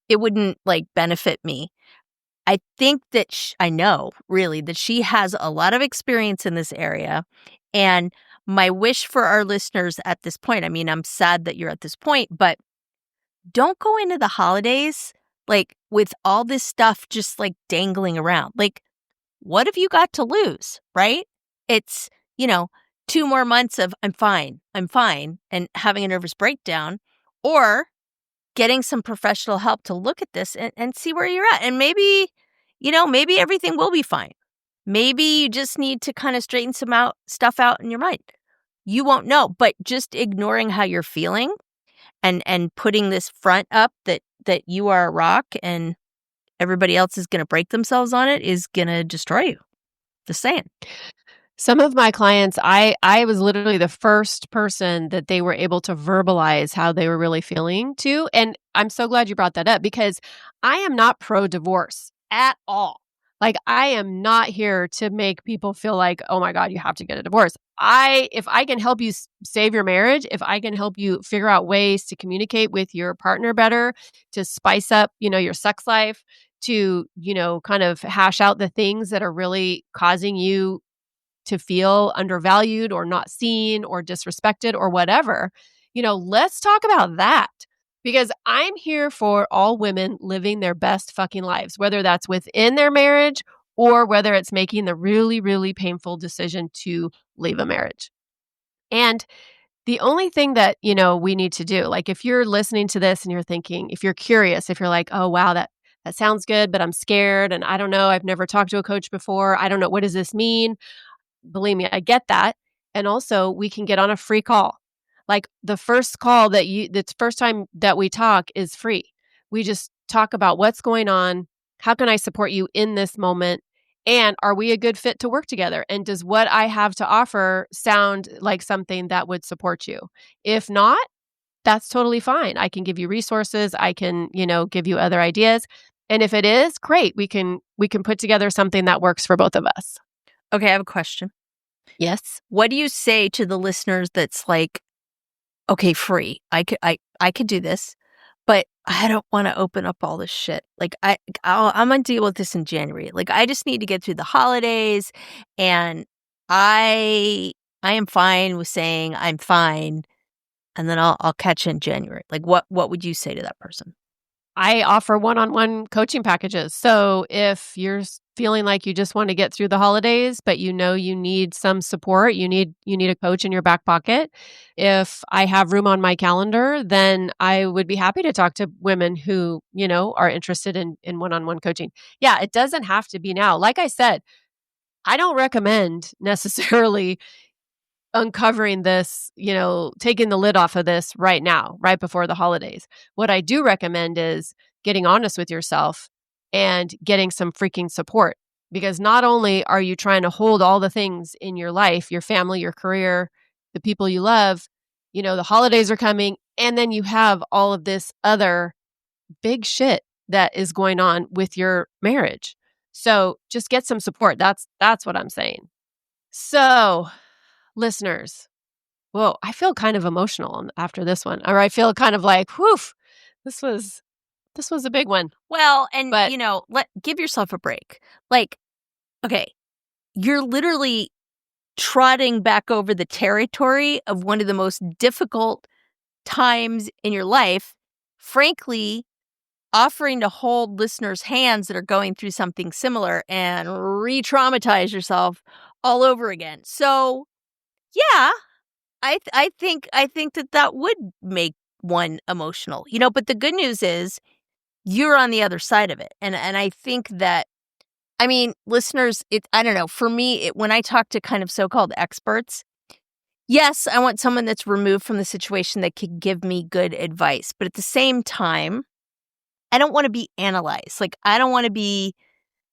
it wouldn't like benefit me. I think that I know really that she has a lot of experience in this area. And my wish for our listeners at this point, I mean, I'm sad that you're at this point, but don't go into the holidays like with all this stuff just like dangling around. Like, what have you got to lose, right? It's, 2 more months of I'm fine, and having a nervous breakdown, or getting some professional help to look at this and see where you're at. And maybe, maybe everything will be fine. Maybe you just need to kind of straighten some stuff out in your mind. You won't know, but just ignoring how you're feeling and putting this front up that you are a rock and everybody else is going to break themselves on it is going to destroy you. Just saying. Some of my clients, I was literally the first person that they were able to verbalize how they were really feeling to. And I'm so glad you brought that up because I am not pro-divorce at all. Like I am not here to make people feel like, oh my God, you have to get a divorce. If I can help you save your marriage, if I can help you figure out ways to communicate with your partner better, to spice up, your sex life, to, kind of hash out the things that are really causing you to feel undervalued or not seen or disrespected or whatever, let's talk about that. Because I'm here for all women living their best fucking lives, whether that's within their marriage or whether it's making the really, really painful decision to leave a marriage. And the only thing that, we need to do, like if you're listening to this and you're thinking, if you're curious, if you're like, oh, wow, that sounds good, but I'm scared and I don't know, I've never talked to a coach before. I don't know. What does this mean? Believe me, I get that. And also we can get on a free call. Like the first call the first time that we talk is free. We just talk about what's going on. How can I support you in this moment? And are we a good fit to work together? And does what I have to offer sound like something that would support you? If not, that's totally fine. I can give you resources. I can, give you other ideas. And if it is, great. We can put together something that works for both of us. Okay, I have a question. Yes. What do you say to the listeners that's like, okay, free. I could do this, but I don't want to open up all this shit. Like I'm gonna deal with this in January. Like I just need to get through the holidays, and I am fine with saying I'm fine, and then I'll catch in January. Like what would you say to that person? I offer one-on-one coaching packages. So if you're feeling like you just want to get through the holidays, but you know you need some support, you need a coach in your back pocket. If I have room on my calendar, then I would be happy to talk to women who, are interested in one-on-one coaching. Yeah, it doesn't have to be now. Like I said, I don't recommend necessarily uncovering this, taking the lid off of this right now, right before the holidays. What I do recommend is getting honest with yourself and getting some freaking support. Because not only are you trying to hold all the things in your life, your family, your career, the people you love, the holidays are coming, and then you have all of this other big shit that is going on with your marriage. So just get some support. That's what I'm saying. So, listeners, whoa, I feel kind of emotional after this one. Or I feel kind of like, whew, this was a big one. Well, and But give yourself a break. Like, okay, you're literally trotting back over the territory of one of the most difficult times in your life. Frankly, offering to hold listeners' hands that are going through something similar and re-traumatize yourself all over again. So, yeah, I think that would make one emotional. But the good news is you're on the other side of it. And I think that, I mean, listeners, I don't know, for me, when I talk to kind of so-called experts, yes, I want someone that's removed from the situation that can give me good advice. But at the same time, I don't want to be analyzed. Like, I don't want to be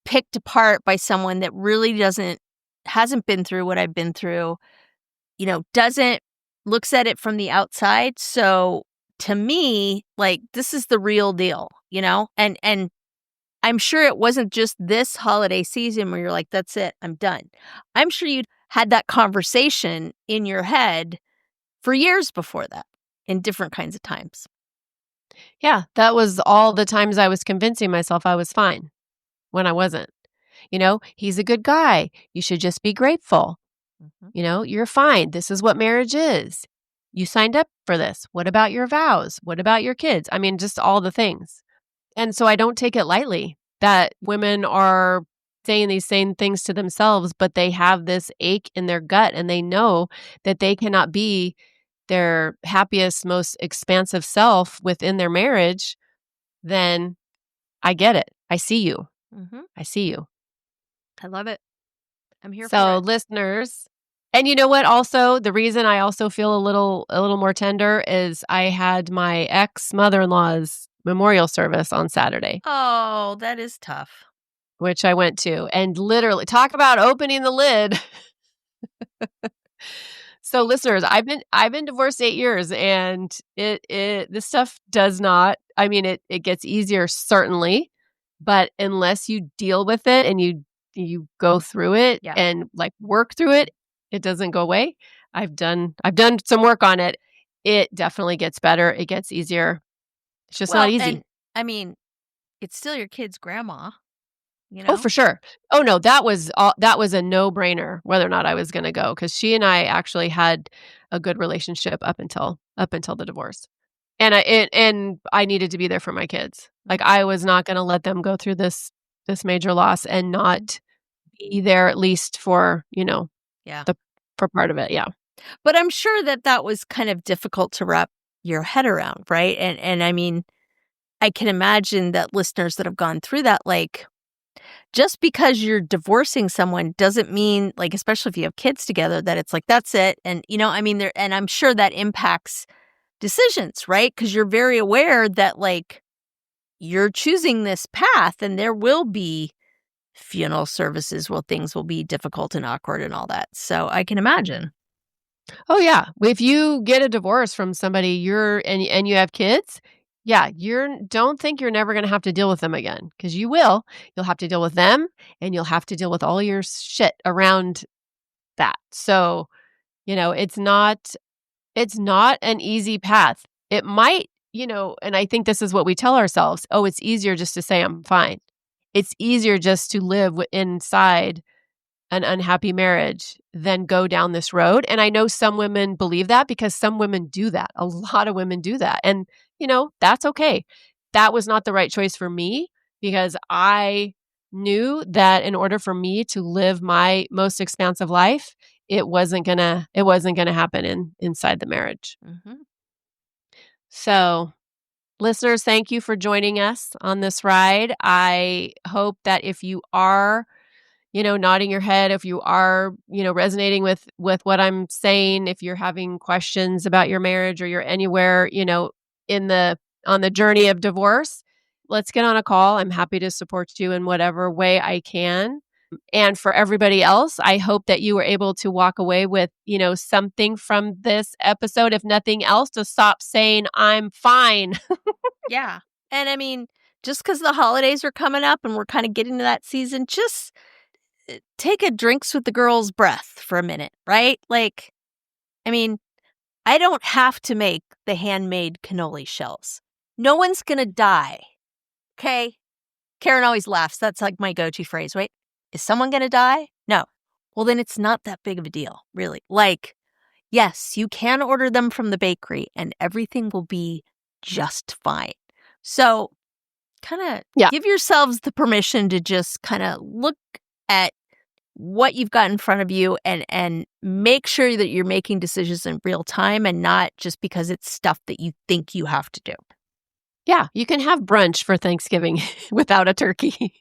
picked apart by someone that really hasn't been through what I've been through, looks at it from the outside. So to me, like, this is the real deal, and I'm sure it wasn't just this holiday season where you're like, that's it, I'm done. I'm sure you'd had that conversation in your head for years before that in different kinds of times. yeah, that was all the times I was convincing myself I was fine when I wasn't. He's a good guy. You should just be grateful. Mm-hmm. You're fine. This is what marriage is. You signed up for this. What about your vows? What about your kids? I mean, just all the things. And so I don't take it lightly that women are saying these same things to themselves, but they have this ache in their gut and they know that they cannot be their happiest, most expansive self within their marriage. Then I get it. I see you. Mm-hmm. I see you. I love it. I'm here for So it. listeners, and you know what? Also, the reason I also feel a little more tender is I had my ex-mother-in-law's memorial service on Saturday, Oh, that is tough. which I went to, and literally talk about opening the lid. So listeners, I've been divorced 8 years, and this stuff does not, I mean, it gets easier certainly, but unless you deal with it and you go through it Yeah. and like work through it, it doesn't go away. I've done some work on it. It definitely gets better. It gets easier. It's just not easy. And I mean, it's still your kid's grandma, Oh, for sure. Oh no, that was a no-brainer whether or not I was going to go, cuz she and I actually had a good relationship up until the divorce. And I needed to be there for my kids. Like, I was not going to let them go through this major loss and not be there at least for, Yeah. for part of it. Yeah. But I'm sure that was kind of difficult to wrap your head around, right? And I mean, I can imagine that listeners that have gone through that, like, just because you're divorcing someone doesn't mean, like, especially if you have kids together, that it's like, that's it. And, I mean, and I'm sure that impacts decisions, right? Because you're very aware that, like, you're choosing this path and there will be funeral services where things will be difficult and awkward and all that. So I can imagine. Oh yeah. If you get a divorce from somebody, and you have kids, yeah, don't think you're never going to have to deal with them again, because you will. You'll have to deal with them, and you'll have to deal with all your shit around that. So, it's not an easy path. It might, and I think this is what we tell ourselves. Oh, it's easier just to say I'm fine. It's easier just to live inside an unhappy marriage than go down this road. And I know some women believe that, because some women do that. A lot of women do that. And, that's okay. That was not the right choice for me, because I knew that in order for me to live my most expansive life, it wasn't gonna happen inside the marriage. Mm-hmm. So, listeners, thank you for joining us on this ride. I hope that if you are, nodding your head, if you are, resonating with what I'm saying, if you're having questions about your marriage or you're anywhere, on the journey of divorce, let's get on a call. I'm happy to support you in whatever way I can. And for everybody else, I hope that you were able to walk away with, something from this episode, if nothing else, to stop saying I'm fine. Yeah. And I mean, just because the holidays are coming up and we're kind of getting to that season, just take a drinks with the girls breath for a minute, right? Like, I mean, I don't have to make the handmade cannoli shells. No one's going to die. Okay? Karen always laughs. That's like my go-to phrase, right? Is someone going to die? No. Well, then it's not that big of a deal, really. Like, yes, you can order them from the bakery and everything will be just fine. So kind of give yourselves the permission to just kind of look at what you've got in front of you and make sure that you're making decisions in real time and not just because it's stuff that you think you have to do. Yeah, you can have brunch for Thanksgiving without a turkey.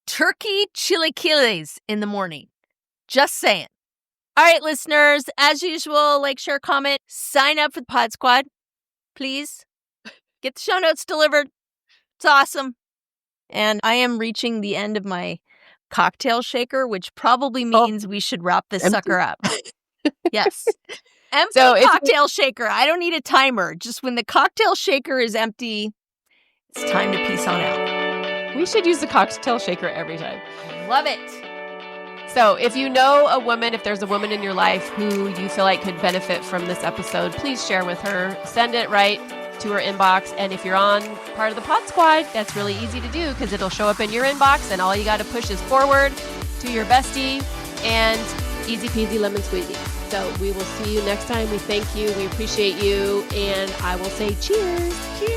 Turkey chilaquiles in the morning. Just saying. All right, listeners, as usual, like, share, comment, sign up for the Pod Squad. Please get the show notes delivered. It's awesome. And I am reaching the end of my cocktail shaker, which probably means we should wrap this sucker up. Yes. Empty cocktail shaker. I don't need a timer. Just when the cocktail shaker is empty, it's time to peace on out. We should use the cocktail shaker every time. Love it. So if you know a woman, if there's a woman in your life who you feel like could benefit from this episode, please share with her. Send it right to her inbox. And if you're on part of the Pod Squad, that's really easy to do because it'll show up in your inbox and all you got to push is forward to your bestie and easy peasy lemon squeezy. So we will see you next time. We thank you. We appreciate you. And I will say cheers. Cheers.